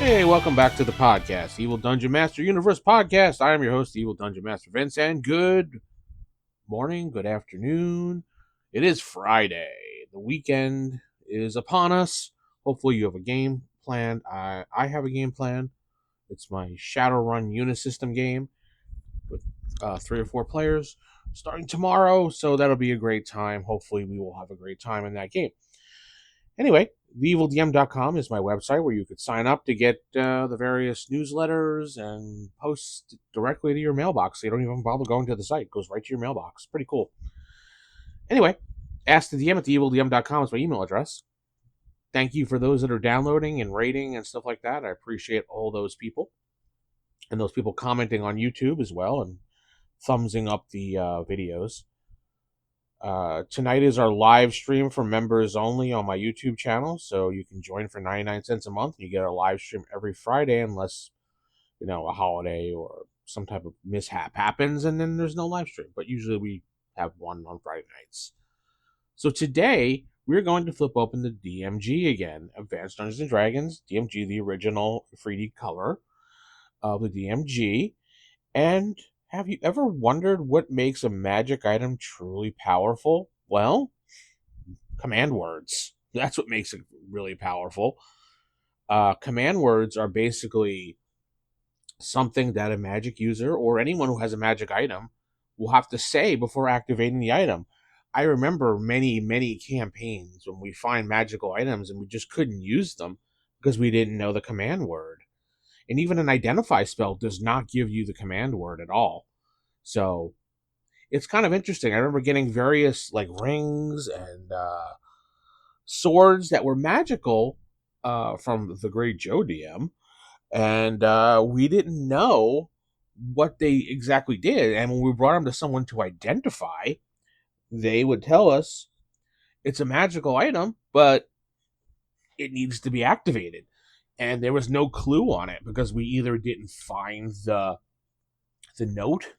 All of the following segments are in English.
Hey, welcome back to the podcast, Evil Dungeon Master Universe Podcast. I am your host, Evil Dungeon Master Vince, and good morning, good afternoon. It is Friday. The weekend is upon us. Hopefully you have a game planned. I have a game planned. It's my Shadowrun Unisystem game with 3 or 4 players starting tomorrow, so that'll be a great time. Hopefully we will have a great time in that game. Anyway, theevildm.com is my website where you could sign up to get the various newsletters and post directly to your mailbox. So you don't even bother going to the site. It goes right to your mailbox. Pretty cool. Anyway, ask the DM at theevildm.com is my email address. Thank you for those that are downloading and rating and stuff like that. I appreciate all those people. And those people commenting on YouTube as well and thumbsing up the videos. Tonight is our live stream for members only on my YouTube channel, so you can join for 99 cents a month. You get a live stream every Friday unless, a holiday or some type of mishap happens, and then there's no live stream. But usually we have one on Friday nights. So today, we're going to flip open the DMG again. Advanced Dungeons & Dragons, DMG, the original 3D color of the DMG. And have you ever wondered what makes a magic item truly powerful? Well, command words. That's what makes it really powerful. Command words are basically something that a magic user or anyone who has a magic item will have to say before activating the item. I remember many, many campaigns when we find magical items and we just couldn't use them because we didn't know the command word. And even an identify spell does not give you the command word at all. So it's kind of interesting. I remember getting various rings and swords that were magical from the great Joe DM. And we didn't know what they exactly did. And when we brought them to someone to identify, they would tell us it's a magical item, but it needs to be activated. And there was no clue on it because we either didn't find the note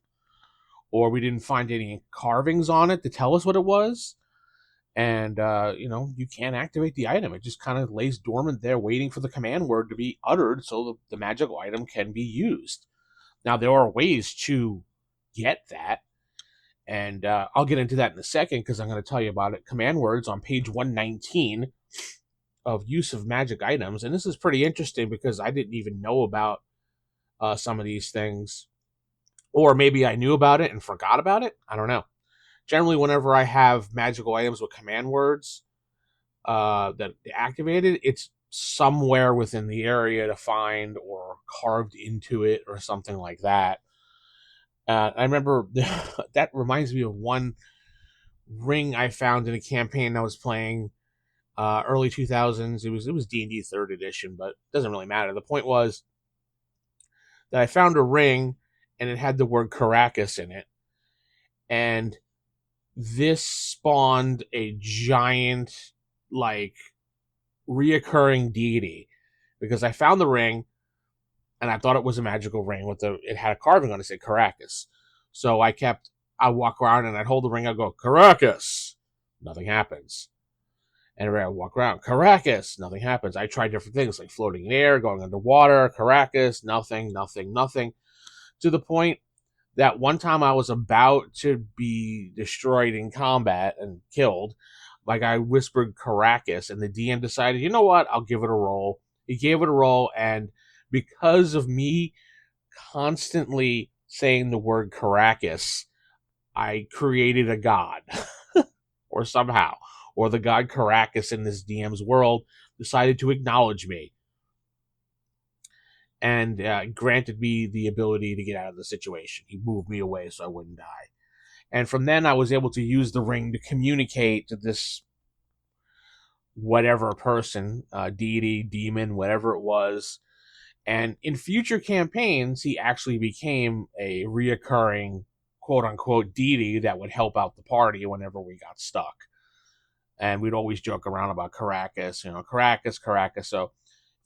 or we didn't find any carvings on it to tell us what it was. And, you can't activate the item. It just kind of lays dormant there waiting for the command word to be uttered so the magical item can be used. Now, there are ways to get that. And I'll get into that in a second because I'm going to tell you about it. Command words on page 119 of use of magic items. And this is pretty interesting because I didn't even know about some of these things. Or maybe I knew about it and forgot about it. I don't know. Generally, whenever I have magical items with command words that activated, it's somewhere within the area to find or carved into it or something like that. I remember that reminds me of one ring I found in a campaign I was playing early 2000s. It was D&D 3rd edition, but it doesn't really matter. The point was that I found a ring and it had the word Caracas in it. And this spawned a giant, reoccurring deity. Because I found the ring and I thought it was a magical ring it had a carving on it that said Caracas. So I walk around and I'd hold the ring, I'd go, Caracas! Nothing happens. And I walk around, Caracas! Nothing happens. I tried different things like floating in air, going underwater, Caracas, nothing. To the point that one time I was about to be destroyed in combat and killed. I whispered Caracas, and the DM decided, you know what, I'll give it a roll. He gave it a roll, and because of me constantly saying the word Caracas, I created a god. Or somehow. Or the god Caracas in this DM's world decided to acknowledge me. And granted me the ability to get out of the situation. He moved me away so I wouldn't die. And from then I was able to use the ring to communicate to this whatever person, deity, demon, whatever it was. And in future campaigns, he actually became a reoccurring quote-unquote deity that would help out the party whenever we got stuck. And we'd always joke around about Caracas, Caracas. So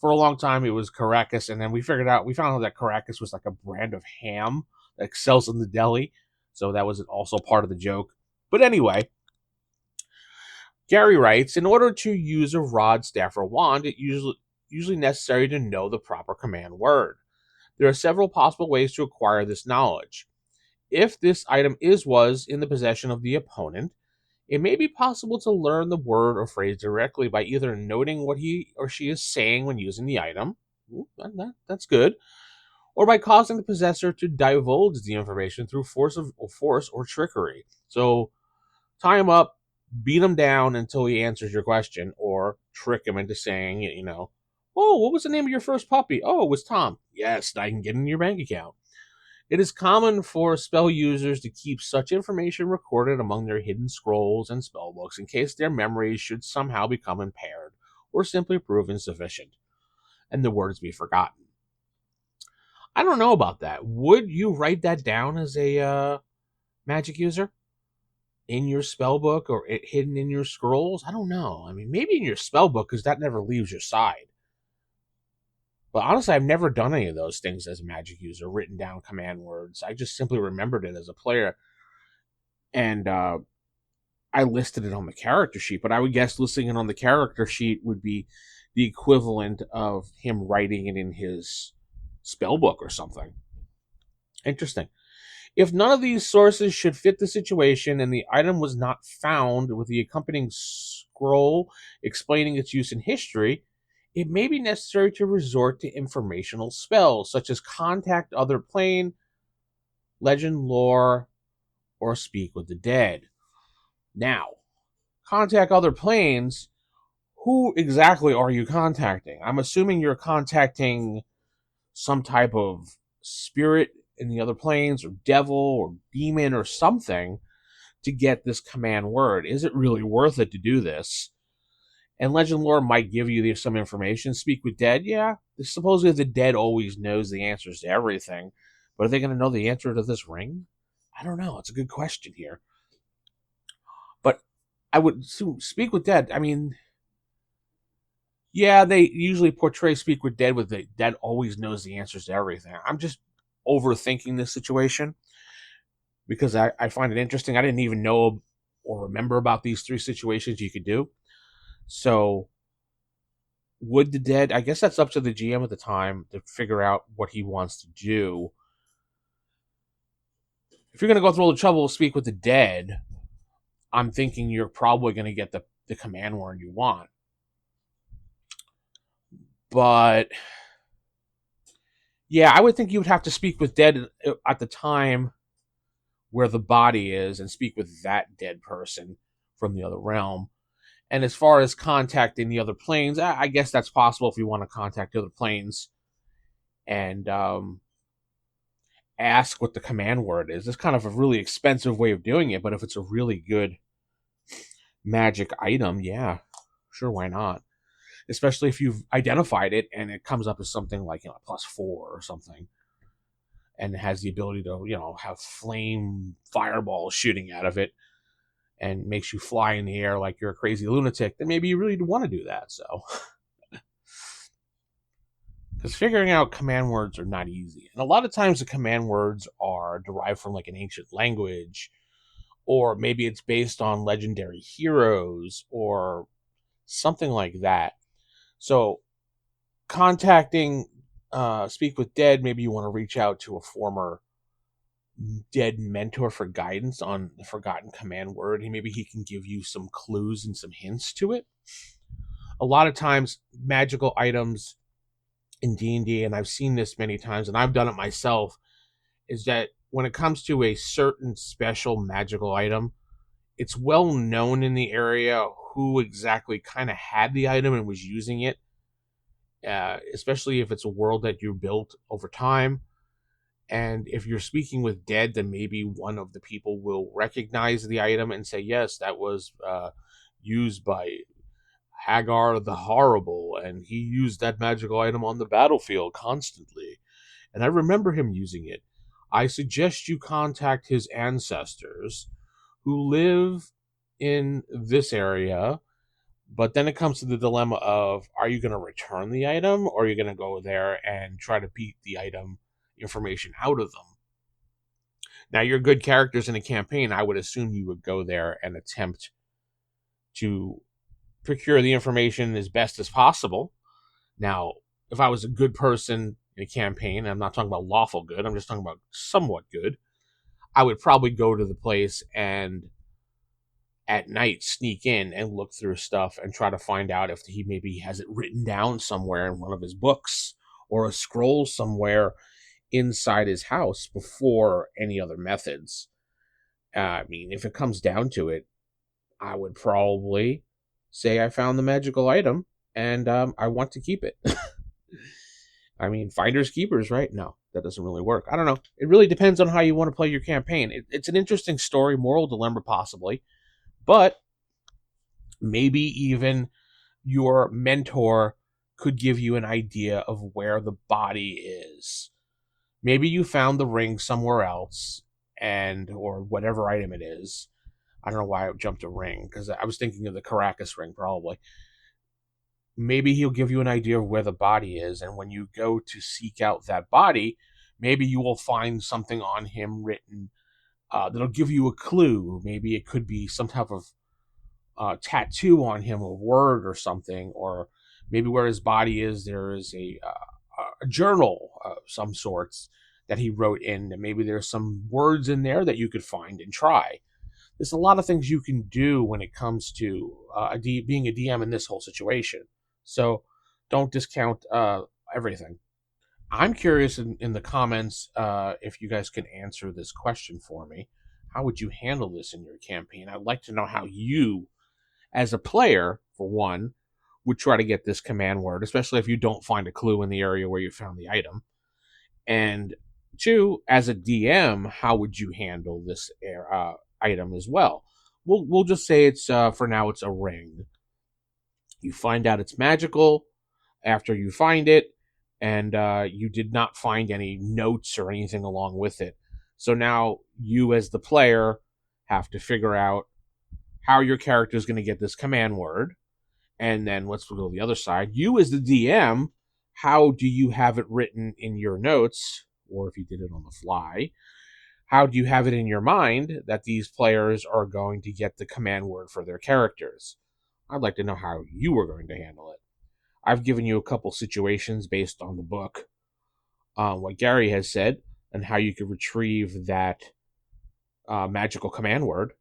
for a long time, it was Caracas, and then we found out that Caracas was like a brand of ham that sells in the deli. So that was also part of the joke. But anyway, Gary writes, in order to use a rod, staff, or wand, it usually necessary to know the proper command word. There are several possible ways to acquire this knowledge. If this item was in the possession of the opponent, it may be possible to learn the word or phrase directly by either noting what he or she is saying when using the item. Ooh, that's good. Or by causing the possessor to divulge the information through force or trickery. So tie him up, beat him down until he answers your question, or trick him into saying, oh, what was the name of your first puppy? Oh, it was Tom. Yes, I can get in your bank account. It is common for spell users to keep such information recorded among their hidden scrolls and spellbooks in case their memories should somehow become impaired or simply prove insufficient, and the words be forgotten. I don't know about that. Would you write that down as a magic user in your spellbook or hidden in your scrolls? I don't know. I mean, maybe in your spellbook because that never leaves your side. But honestly, I've never done any of those things as a magic user, written down command words. I just simply remembered it as a player. And I listed it on the character sheet, but I would guess listing it on the character sheet would be the equivalent of him writing it in his spellbook or something. Interesting. If none of these sources should fit the situation and the item was not found with the accompanying scroll explaining its use in history, it may be necessary to resort to informational spells such as contact other plane, legend lore, or speak with the dead. Now, contact other planes, who exactly are you contacting? I'm assuming you're contacting some type of spirit in the other planes, or devil, or demon, or something to get this command word. Is it really worth it to do this? And Legend Lore might give you some information. Speak with Dead, yeah. Supposedly the dead always knows the answers to everything. But are they going to know the answer to this ring? I don't know. It's a good question here. But I would Speak with Dead. I mean, yeah, they usually portray Speak with Dead with the dead always knows the answers to everything. I'm just overthinking this situation because I find it interesting. I didn't even know or remember about these 3 situations you could do. So, would the dead, I guess that's up to the GM at the time to figure out what he wants to do. If you're going to go through all the trouble to speak with the dead, I'm thinking you're probably going to get the command word you want. But yeah, I would think you would have to speak with dead at the time where the body is and speak with that dead person from the other realm. And as far as contacting the other planes, I guess that's possible if you want to contact the other planes and ask what the command word is. It's kind of a really expensive way of doing it, but if it's a really good magic item, yeah, sure, why not? Especially if you've identified it and it comes up as something like +4 or something, and it has the ability to have flame fireballs shooting out of it and makes you fly in the air like you're a crazy lunatic, then maybe you really want to do that. So, because figuring out command words are not easy, and a lot of times the command words are derived from like an ancient language, or maybe it's based on legendary heroes or something like that. So, contacting Speak with Dead, maybe you want to reach out to a former dead mentor for guidance on the forgotten command word, and maybe he can give you some clues and some hints to it. A lot of times, magical items in D&D, and I've seen this many times, and I've done it myself, is that when it comes to a certain special magical item, it's well known in the area who exactly kind of had the item and was using it, especially if it's a world that you built over time. And if you're speaking with dead, then maybe one of the people will recognize the item and say, yes, that was used by Hagar the Horrible, and he used that magical item on the battlefield constantly. And I remember him using it. I suggest you contact his ancestors who live in this area. But then it comes to the dilemma of, are you going to return the item, or are you going to go there and try to beat the item information out of them? Now, you're good characters in a campaign. I would assume you would go there and attempt to procure the information as best as possible Now, if I was a good person in a campaign, and I'm not talking about lawful good, I'm just talking about somewhat good, I would probably go to the place and at night sneak in and look through stuff and try to find out if he maybe has it written down somewhere in one of his books or a scroll somewhere inside his house before any other methods. I mean, if it comes down to it, I would probably say I found the magical item and I want to keep it. I mean, finders keepers, right? No, that doesn't really work. I don't know. It really depends on how you want to play your campaign. It's an interesting story, moral dilemma possibly, but maybe even your mentor could give you an idea of where the body is. Maybe you found the ring somewhere else, and or whatever item it is. I don't know why I jumped to ring because I was thinking of the Caracas ring probably. Maybe he'll give you an idea of where the body is, and when you go to seek out that body, maybe you will find something on him written that'll give you a clue. Maybe it could be some type of tattoo on him, a word or something, or maybe where his body is, there is a journal of some sorts that he wrote in, and maybe there's some words in there that you could find and try. There's a lot of things you can do when it comes to being a DM in this whole situation. So don't discount everything. I'm curious in the comments if you guys can answer this question for me. How would you handle this in your campaign? I'd like to know how you, as a player, for one, would try to get this command word, especially if you don't find a clue in the area where you found the item. And two, as a DM, how would you handle this item as well? We'll just say it's for now it's a ring. You find out it's magical after you find it, and you did not find any notes or anything along with it. So now you, as the player, have to figure out how your character is going to get this command word. And then let's go to the other side. You, as the DM, how do you have it written in your notes, or if you did it on the fly, how do you have it in your mind that these players are going to get the command word for their characters? I'd like to know how you are going to handle it. I've given you a couple situations based on the book, what Gary has said, and how you could retrieve that magical command word.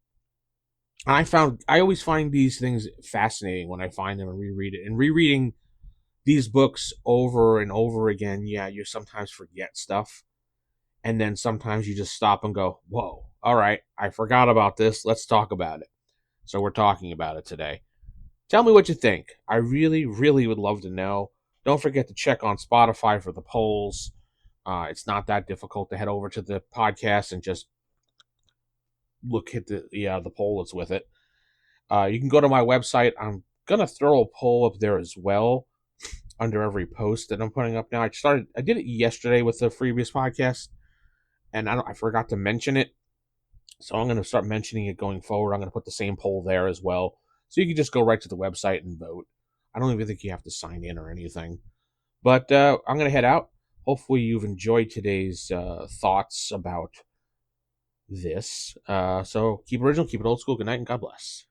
I always find these things fascinating when I find them and reread it. And rereading these books over and over again, yeah, you sometimes forget stuff. And then sometimes you just stop and go, whoa, all right, I forgot about this. Let's talk about it. So we're talking about it today. Tell me what you think. I really, really would love to know. Don't forget to check on Spotify for the polls. It's not that difficult to head over to the podcast and just hit the poll that's with it. You can go to my website. I'm gonna throw a poll up there as well under every post that I'm putting up now. I did it yesterday with the previous podcast, and I forgot to mention it. So I'm gonna start mentioning it going forward. I'm gonna put the same poll there as well. So you can just go right to the website and vote. I don't even think you have to sign in or anything. But I'm gonna head out. Hopefully you've enjoyed today's thoughts about this. So keep it original, keep it old school. Good night and God bless.